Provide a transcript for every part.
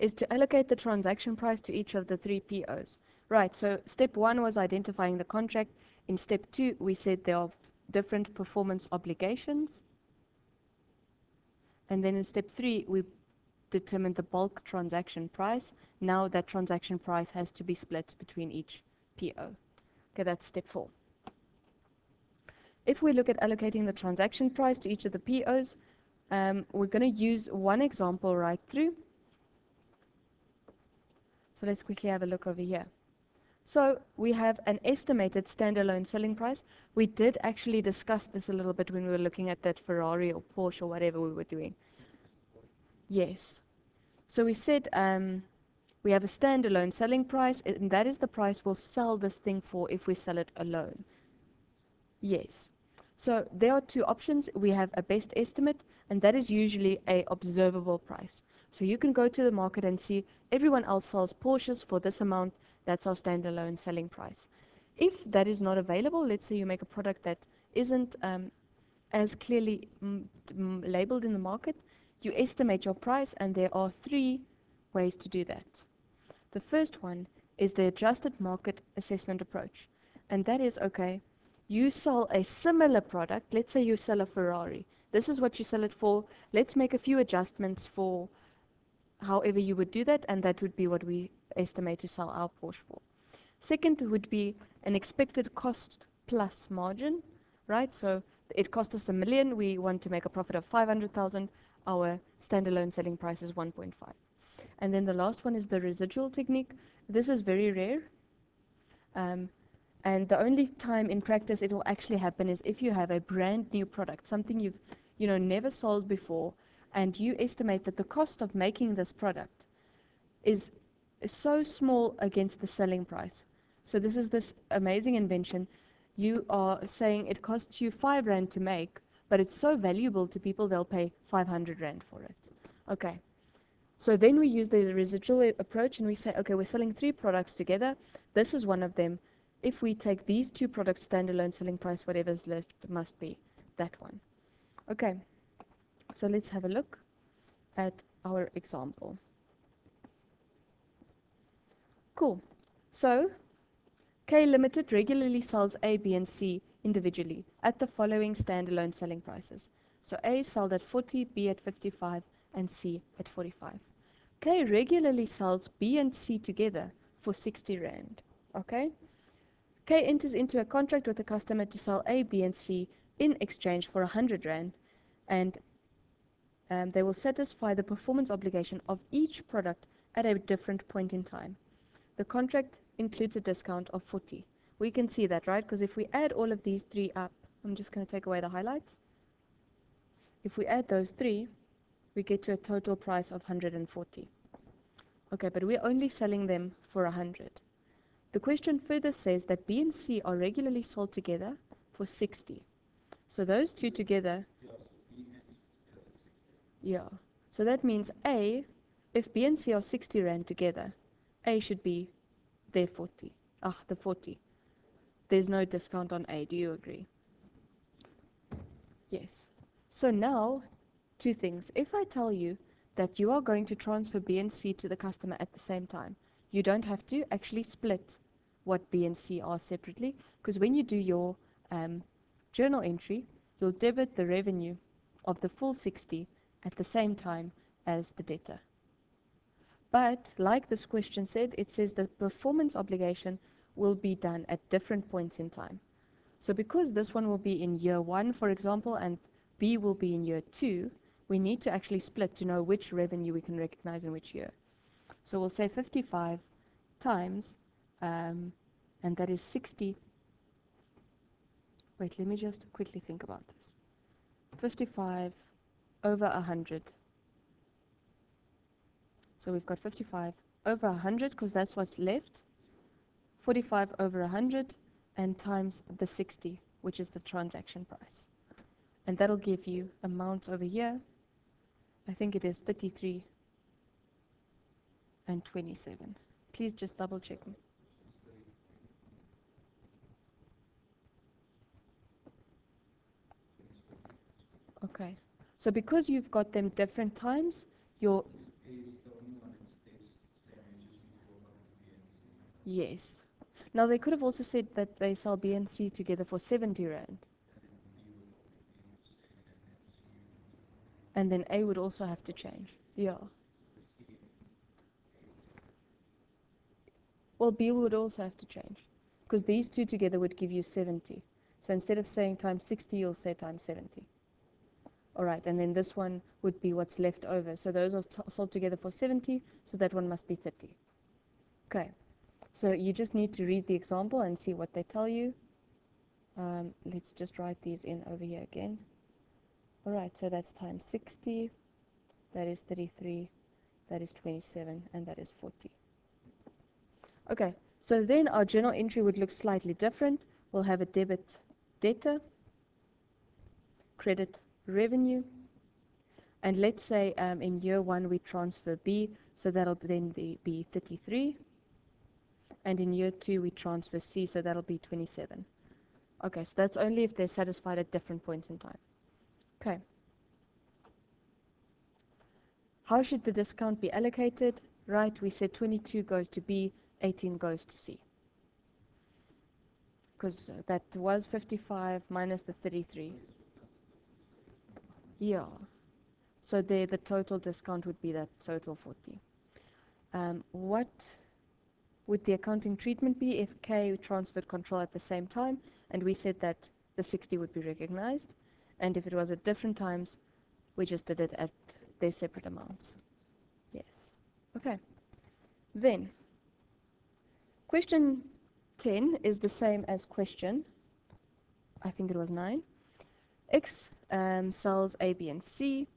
is to allocate the transaction price to each of the three POs. Right, so step 1 was identifying the contract. In step 2, we said there are different performance obligations. And then in step 3, we determined the bulk transaction price. Now that transaction price has to be split between each PO. Okay, that's step 4. If we look at allocating the transaction price to each of the POs, we're going to use one example right through. So let's quickly have a look over here. So we have an estimated standalone selling price. We did actually discuss this a little bit when we were looking at that Ferrari or Porsche or whatever we were doing. Yes. So we said we have a standalone selling price, and that is the price we'll sell this thing for if we sell it alone. Yes. So there are two options. We have a best estimate, and that is usually a observable price. So you can go to the market and see everyone else sells Porsches for this amount. That's our standalone selling price. If that is not available, let's say you make a product that isn't as clearly labeled in the market, you estimate your price, and there are 3 ways to do that. The first one is the adjusted market assessment approach, and that is, okay, you sell a similar product. Let's say you sell a Ferrari. This is what you sell it for. Let's make a few adjustments for however you would do that, and that would be what we estimate to sell our Porsche for. Second would be an expected cost plus margin, right? So it cost us $1 million. We want to make a profit of 500,000. Our standalone selling price is 1.5. And then the last one is the residual technique. This is very rare. And the only time in practice it will actually happen is if you have a brand new product, something you've never sold before, and you estimate that the cost of making this product is so small against the selling price. So this is this amazing invention. You are saying it costs you 5 Rand to make, but it's so valuable to people they'll pay 500 Rand for it. Okay. So then we use the residual approach, and we say, okay, we're selling 3 products together. This is one of them. If we take these 2 products, standalone selling price, whatever's left must be that one. Okay, so let's have a look at our example. Cool. So K Limited regularly sells A, B, and C individually at the following standalone selling prices. So A is sold at 40, B at 55, and C at 45. K regularly sells B and C together for 60 Rand. Okay? K enters into a contract with the customer to sell A, B, and C in exchange for 100 Rand, and they will satisfy the performance obligation of each product at a different point in time. The contract includes a discount of 40. We can see that, right? Because if we add all of these 3 up, I'm just going to take away the highlights. If we add those 3, we get to a total price of 140. Okay, but we're only selling them for 100. The question further says that B and C are regularly sold together for 60. So those 2 together, yeah. So that means A, if B and C are 60 Rand together, A should be their 40. The 40. There's no discount on A. Do you agree? Yes. So now, 2 things. If I tell you that you are going to transfer B and C to the customer at the same time, you don't have to actually split what B and C are separately, because when you do your journal entry, you'll debit the revenue of the full 60 at the same time as the debtor. But like this question said, it says the performance obligation will be done at different points in time. So because this one will be in year 1, for example, and B will be in year 2, we need to actually split to know which revenue we can recognize in which year. So we'll say 55 times, and that is 60. Wait, let me just quickly think about this. 55 over 100. So we've got 55 over 100, because that's what's left. 45 over 100, and times the 60, which is the transaction price. And that'll give you amounts over here. I think it is 33 and 27. Please just double check me. Okay. So because you've got them different times, your Yes. Now they could have also said that they sell B and C together for 70 rand. And then A would also have to change. Yeah. Well, B would also have to change. Because these two together would give you 70. So instead of saying times 60, you'll say times 70. All right, and then this one would be what's left over. So those are sold together for 70, so that one must be 30. Okay, so you just need to read the example and see what they tell you. Let's just write these in over here again. All right, so that's times 60, that is 33, that is 27, and that is 40. Okay, so then our journal entry would look slightly different. We'll have a debit debtor, credit revenue, and let's say in year one we transfer B, so that'll then be 33, and in year two we transfer C, so that'll be 27. Okay, so that's only if they're satisfied at different points in time. Okay. How should the discount be allocated? Right, we said 22 goes to B, 18 goes to C. Because that was 55 minus the 33. Yeah. So there, the total discount would be that total 40. What would the accounting treatment be if K transferred control at the same time? And we said that the 60 would be recognized. And if it was at different times, we just did it at their separate amounts. Yes. Okay. Then, question 10 is the same as question, I think it was 9. X sells A, B, and C.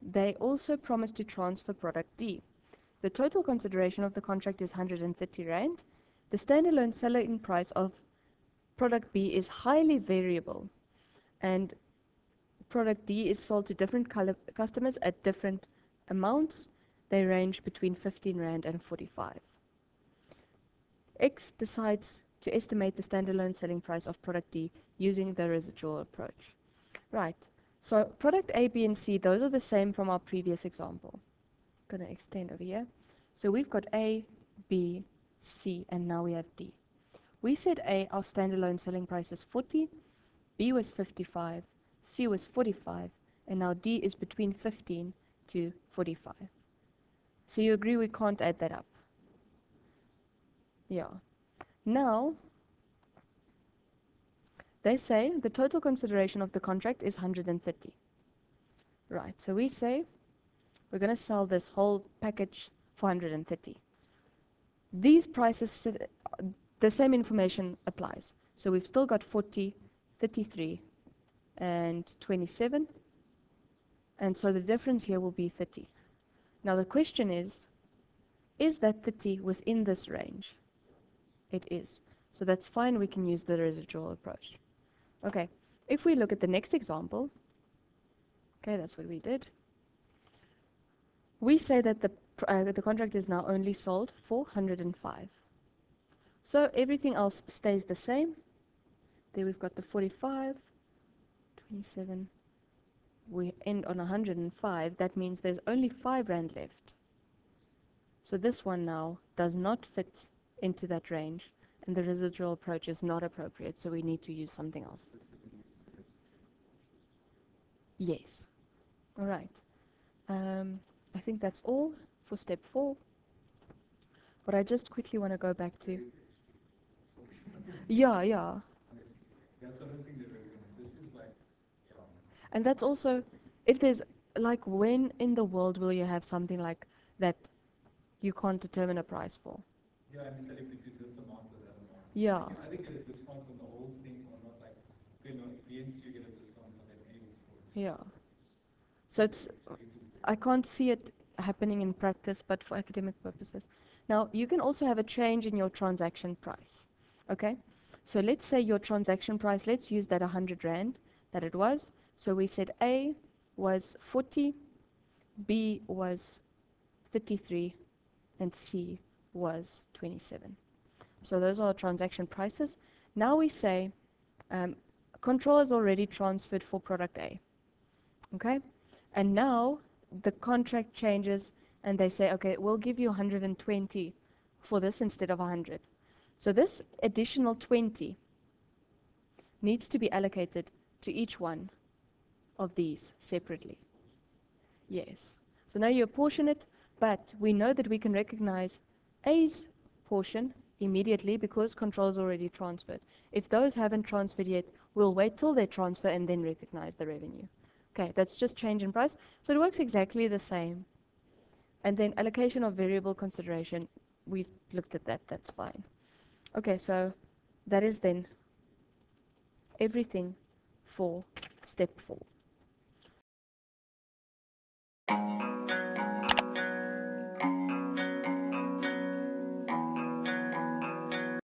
They also promise to transfer product D. The total consideration of the contract is 130 Rand. The standalone selling price of product B is highly variable, and product D is sold to different customers at different amounts. They range between 15 Rand and 45. X decides to estimate the standalone selling price of product D using the residual approach. Right, so product A, B, and C, those are the same from our previous example. I'm going to extend over here. So we've got A, B, C, and now we have D. We said A, our standalone selling price is 40, B was 55, C was 45, and now D is between 15 to 45. So you agree we can't add that up? Yeah. Now, they say the total consideration of the contract is 130. Right, so we say we're going to sell this whole package for 130. These prices, the same information applies. So we've still got 40, 33, and 27. And so the difference here will be 30. Now the question is that 30 within this range? It is. So that's fine, we can use the residual approach. Okay, if we look at the next example, okay, that's what we did. We say that the contract is now only sold for 105. So everything else stays the same. There we've got the 45, 27. We end on 105. That means there's only 5 Rand left. So this one now does not fit into that range, and the residual approach is not appropriate, so we need to use something else. Yes. All right. I think that's all for step 4. But I just quickly want to go back to... Yeah. That's one thing that we're going to, this is like, And that's also, if there's, like, when in the world will you have something like that you can't determine a price for? yeah, I mean, like between this amount or that amount. Yeah. I think get a discount on the whole thing or not, like, you know, against you get a discount for that A store. Yeah. So it's, I can't see it happening in practice, but for academic purposes. Now, you can also have a change in your transaction price. Okay? So let's say your transaction price, let's use that 100 Rand that it was. So we said A was 40, B was 33, and C was 27. So those are transaction prices. Now we say control is already transferred for product A. Okay? And now the contract changes and they say, okay, we'll give you 120 for this instead of 100. So this additional 20 needs to be allocated to each one of these separately. Yes. So now you apportion it, but we know that we can recognize A's portion immediately because control's already transferred. If those haven't transferred yet, we'll wait till they transfer and then recognize the revenue. Okay, that's just change in price. So it works exactly the same. And then allocation of variable consideration, we've looked at that, that's fine. Okay, so that is then everything for step 4.